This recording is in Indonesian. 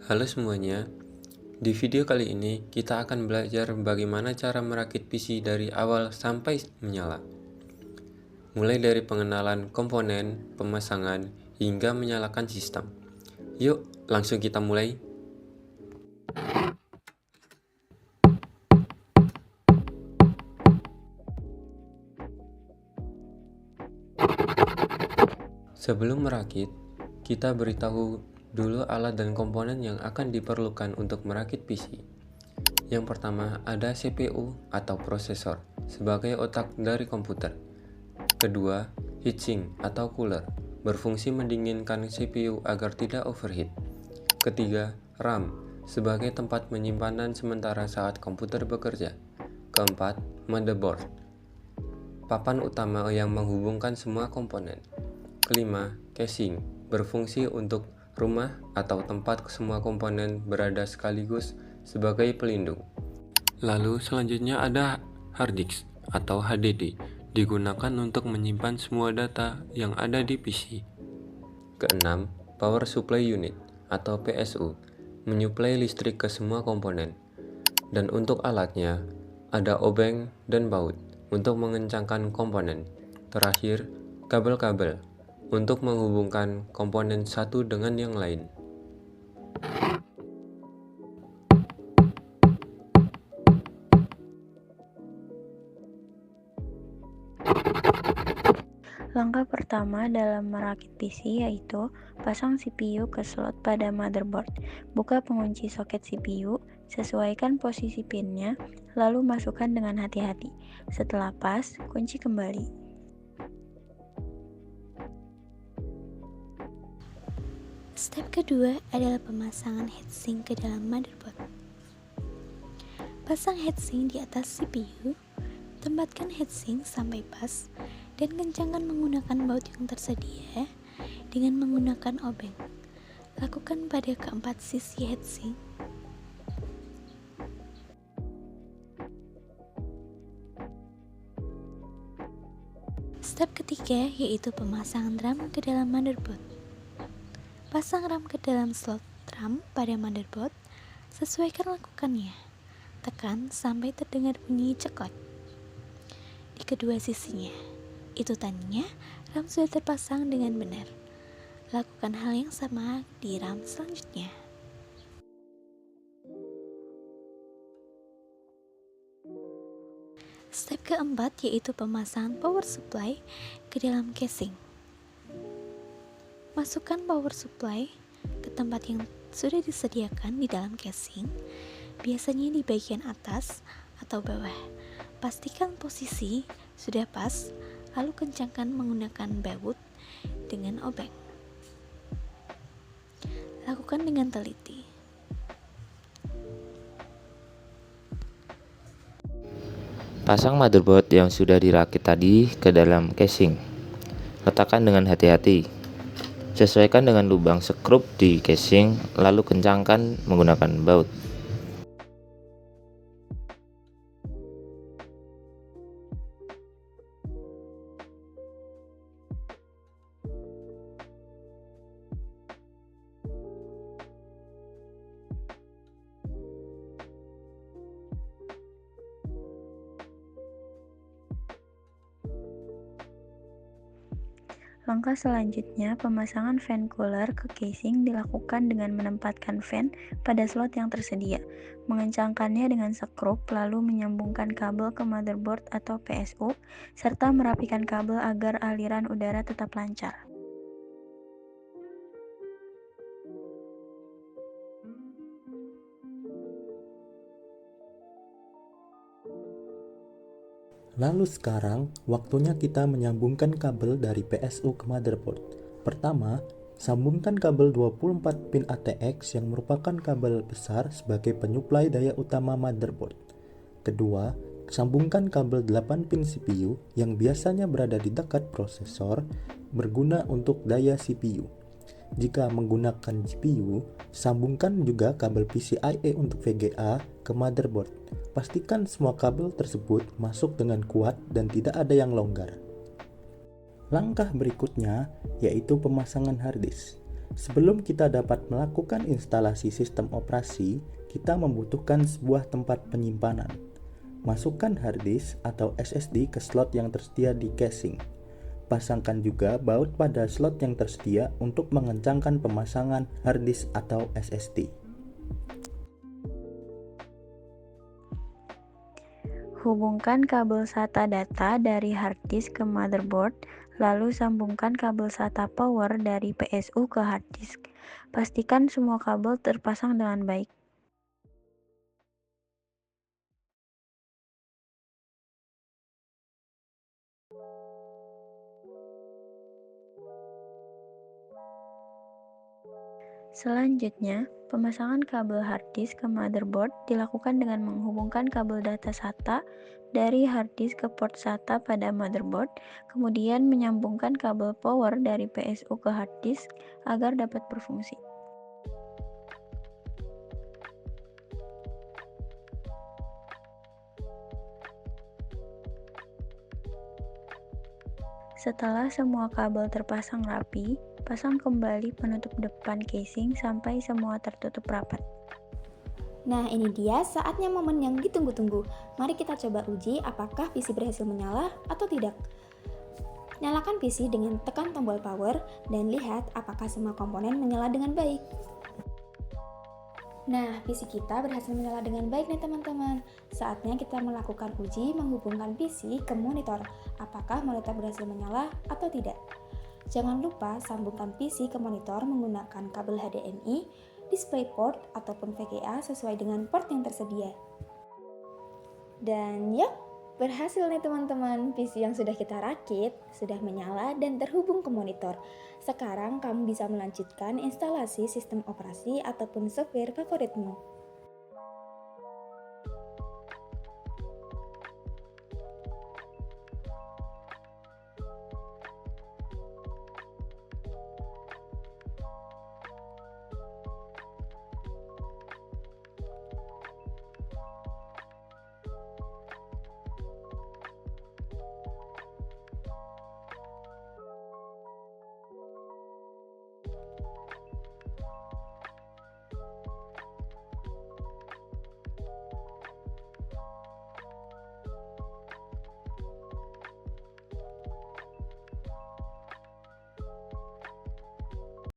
Halo semuanya, di video kali ini kita akan belajar bagaimana cara merakit PC dari awal sampai menyala. Mulai dari pengenalan komponen, pemasangan, hingga menyalakan sistem. Yuk, langsung kita mulai. Sebelum merakit, kita beritahu dulu alat dan komponen yang akan diperlukan untuk merakit PC. Yang pertama ada CPU atau prosesor sebagai otak dari komputer. Kedua, heatsink atau cooler berfungsi mendinginkan CPU agar tidak overheat. Ketiga, RAM sebagai tempat penyimpanan sementara saat komputer bekerja. Keempat, motherboard, papan utama yang menghubungkan semua komponen. Kelima, casing berfungsi untuk rumah atau tempat semua komponen berada sekaligus sebagai pelindung. Lalu selanjutnya ada hard disk atau HDD, digunakan untuk menyimpan semua data yang ada di PC. Keenam, power supply unit atau PSU, menyuplai listrik ke semua komponen. Dan untuk alatnya, ada obeng dan baut untuk mengencangkan komponen. Terakhir, kabel-kabel untuk menghubungkan komponen satu dengan yang lain. Langkah pertama dalam merakit PC yaitu pasang CPU ke slot pada motherboard. Buka pengunci soket CPU, sesuaikan posisi pinnya, lalu masukkan dengan hati-hati. Setelah pas, kunci kembali. Step kedua adalah pemasangan heatsink ke dalam motherboard. Pasang heatsink di atas CPU, tempatkan heatsink sampai pas, dan kencangkan menggunakan baut yang tersedia dengan menggunakan obeng. Lakukan pada keempat sisi heatsink. Step ketiga yaitu pemasangan RAM ke dalam motherboard. Pasang RAM ke dalam slot RAM pada motherboard, sesuaikan lakukannya. Tekan sampai terdengar bunyi cekot di kedua sisinya. Itu tandanya RAM sudah terpasang dengan benar. Lakukan hal yang sama di RAM selanjutnya. Step keempat yaitu pemasangan power supply ke dalam casing. Masukkan power supply ke tempat yang sudah disediakan di dalam casing, biasanya di bagian atas atau bawah. Pastikan posisi sudah pas, lalu kencangkan menggunakan baut dengan obeng. Lakukan dengan teliti. Pasang motherboard yang sudah dirakit tadi ke dalam casing. Letakkan dengan hati-hati. Sesuaikan dengan lubang skrup di casing, lalu kencangkan menggunakan baut. Langkah selanjutnya, pemasangan fan cooler ke casing dilakukan dengan menempatkan fan pada slot yang tersedia, mengencangkannya dengan skrup, lalu menyambungkan kabel ke motherboard atau PSU, serta merapikan kabel agar aliran udara tetap lancar. Lalu sekarang, waktunya kita menyambungkan kabel dari PSU ke motherboard. Pertama, sambungkan kabel 24 pin ATX yang merupakan kabel besar sebagai penyuplai daya utama motherboard. Kedua, sambungkan kabel 8 pin CPU yang biasanya berada di dekat prosesor, berguna untuk daya CPU. Jika menggunakan GPU, sambungkan juga kabel PCIe untuk VGA ke motherboard. Pastikan semua kabel tersebut masuk dengan kuat dan tidak ada yang longgar. Langkah berikutnya yaitu pemasangan hard disk. Sebelum kita dapat melakukan instalasi sistem operasi, kita membutuhkan sebuah tempat penyimpanan. Masukkan hard disk atau SSD ke slot yang tersedia di casing. Pasangkan juga baut pada slot yang tersedia untuk mengencangkan pemasangan hard disk atau SSD. Hubungkan kabel SATA data dari hard disk ke motherboard, lalu sambungkan kabel SATA power dari PSU ke hard disk. Pastikan semua kabel terpasang dengan baik. Selanjutnya, pemasangan kabel hard disk ke motherboard dilakukan dengan menghubungkan kabel data SATA dari hard disk ke port SATA pada motherboard, kemudian menyambungkan kabel power dari PSU ke hard disk agar dapat berfungsi. Setelah semua kabel terpasang rapi, pasang kembali penutup depan casing sampai semua tertutup rapat. Nah, ini dia saatnya momen yang ditunggu-tunggu. Mari kita coba uji apakah PC berhasil menyala atau tidak. Nyalakan PC dengan tekan tombol power dan lihat apakah semua komponen menyala dengan baik. Nah, PC kita berhasil menyala dengan baik nih teman-teman. Saatnya kita melakukan uji menghubungkan PC ke monitor. Apakah monitor berhasil menyala atau tidak? Jangan lupa sambungkan PC ke monitor menggunakan kabel HDMI, DisplayPort, ataupun VGA sesuai dengan port yang tersedia. Dan yuk, berhasil nih teman-teman. PC yang sudah kita rakit sudah menyala dan terhubung ke monitor. Sekarang kamu bisa melanjutkan instalasi sistem operasi ataupun software favoritmu.